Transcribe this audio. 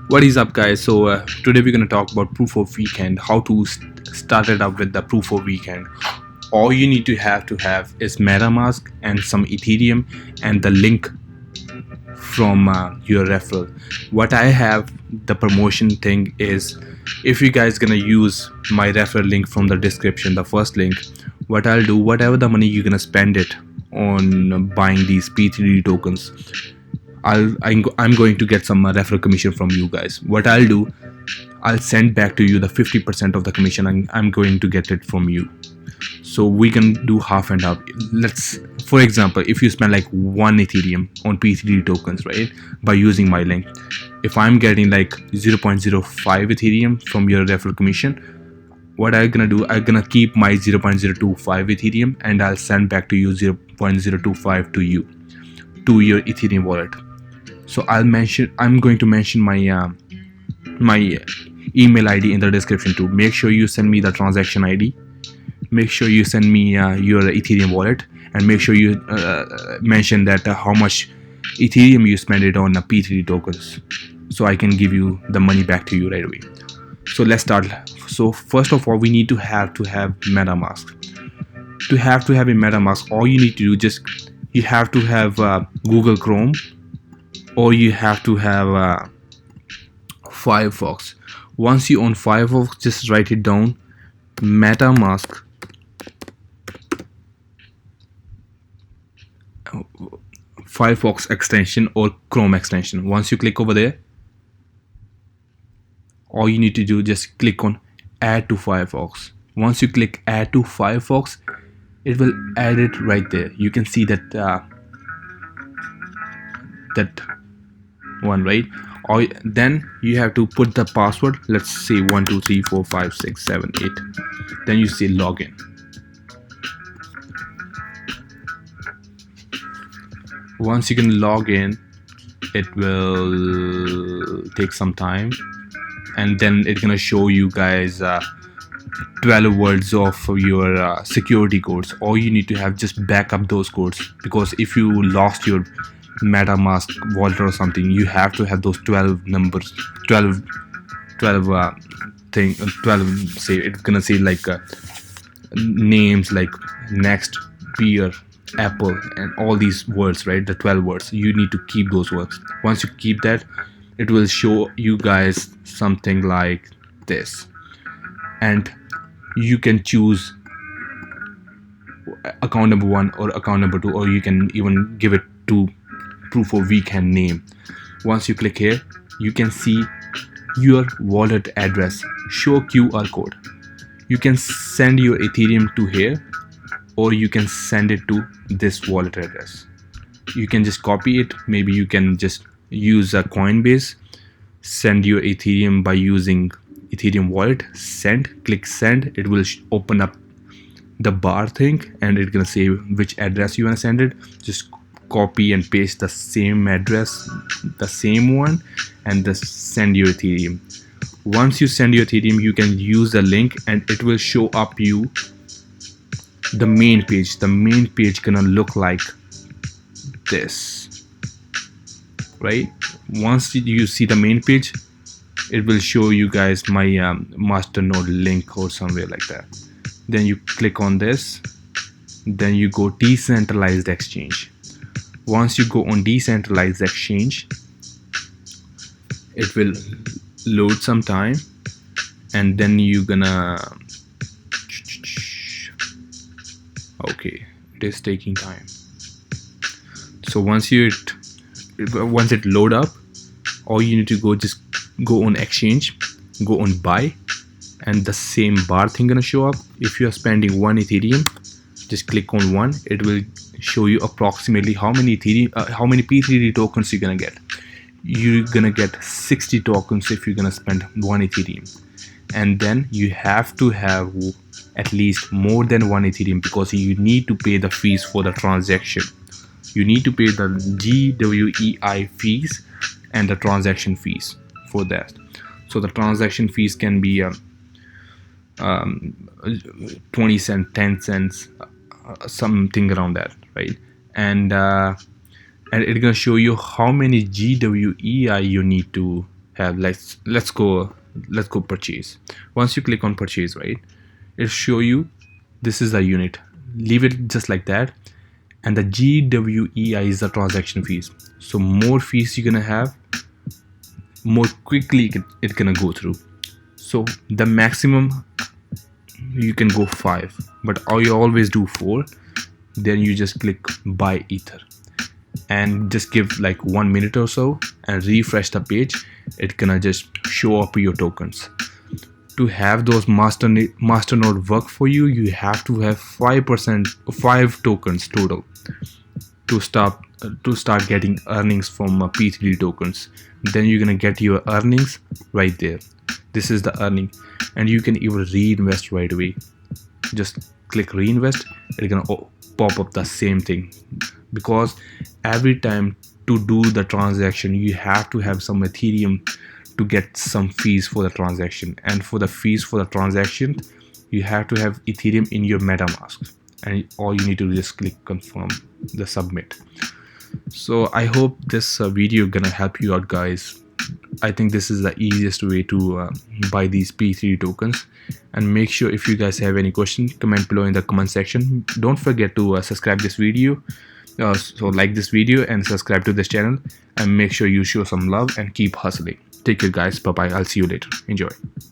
What is up, guys? Today we're going to talk about proof of weekend, how to start it up with the proof of weekend. All you need to have is MetaMask and some Ethereum and the link from your referral. What I have, the promotion thing is, if you guys gonna use my referral link from the description, the first link, what I'll do, whatever the money you're gonna spend it on buying these P3D tokens, I'm going to get some referral commission from you guys. What I'll do, I'll send back to you the 50% of the commission I'm going to get it from you. So we can do half and half. Let's, for example, if you spend like 1 Ethereum on P3D tokens, right, by using my link, if I'm getting like 0.05 Ethereum from your referral commission, what I'm gonna do, I'm gonna keep my 0.025 Ethereum and I'll send back to you 0.025 to you, to your Ethereum wallet. So I'm going to mention my email ID in the description too. Make sure you send me the transaction ID, make sure you send me your Ethereum wallet, and make sure you mention that how much Ethereum you spend it on P3 tokens, so I can give you the money back to you right away. So let's start. So first of all, we need to have MetaMask. To have a MetaMask, all you need to do, just you have to have Google Chrome, or you have to have Firefox. Once you own Firefox, just write it down, MetaMask Firefox extension or Chrome extension. Once you click over there, all you need to do, just click on add to Firefox. Once you click add to Firefox, it will add it right there. You can see that that one, right? Or then you have to put the password. Let's say 1 2 3 4 5 6 7 8. Then you say login. Once you can log in, it will take some time, and then it's gonna show you guys 12 words of your security codes. All you need to have, just back up those codes, because if you lost your MetaMask wallet or something, you have to have those 12 numbers, 12 thing 12, say it's gonna say like names like next, beer, apple, and all these words, right? The 12 words, you need to keep those words. Once you keep that, it will show you guys something like this, and you can choose account number 1 or account number 2, or you can even give it to proof of weekend name. Once you click here, you can see your wallet address, show QR code. You can send your Ethereum to here, or you can send it to this wallet address. You can just copy it. Maybe you can just use a Coinbase, send your Ethereum by using Ethereum wallet, send, click send. It will open up the bar thing, and it's gonna say which address you want to send it. Just copy and paste the same address, the same one, and just send your Ethereum. Once you send your Ethereum, you can use the link, and it will show up you the main page. The main page gonna look like this, right? Once you see the main page, it will show you guys my masternode link or somewhere like that. Then you click on this, then you go decentralized exchange. Once you go on decentralized exchange, it will load some time, and then you're gonna, okay, it is taking time. So once it load up, all you need to go, just go on exchange, go on buy, and the same bar thing gonna show up. If you are spending 1 Ethereum, just click on 1. It will show you approximately how many Ethereum, how many P3D tokens you're gonna get. You're gonna get 60 tokens if you're gonna spend 1 Ethereum, and then you have to have at least more than 1 Ethereum, because you need to pay the fees for the transaction. You need to pay the GWEI fees and the transaction fees for that. So the transaction fees can be 20 cents, 10 cents, something around that, right? And and it's gonna show you how many GWEI you need to have. Let's go purchase. Once you click on purchase, right, it'll show you this is the unit. Leave it just like that, and the GWEI is the transaction fees. So more fees you're gonna have, more quickly it's gonna go through. So the maximum you can go 5, but I always do 4. Then you just click buy ether and just give like 1 minute or so and refresh the page. It's gonna just show up your tokens. To have those masternode work for you, you have to have 5 tokens total to start getting earnings from P3 tokens. Then you're gonna get your earnings right there. This is the earning, and you can even reinvest right away. Just click reinvest. It's gonna pop up the same thing, because every time to do the transaction you have to have some Ethereum to get some fees for the transaction, and for the fees for the transaction you have to have Ethereum in your MetaMask, and all you need to do is click confirm the submit. So I hope this video gonna help you out, guys. I think this is the easiest way to buy these P3 tokens. And make sure, if you guys have any questions, comment below in the comment section. Don't forget to subscribe this video, so like this video and subscribe to this channel, and make sure you show some love and keep hustling. Take care, guys. Bye bye. I'll see you later. Enjoy.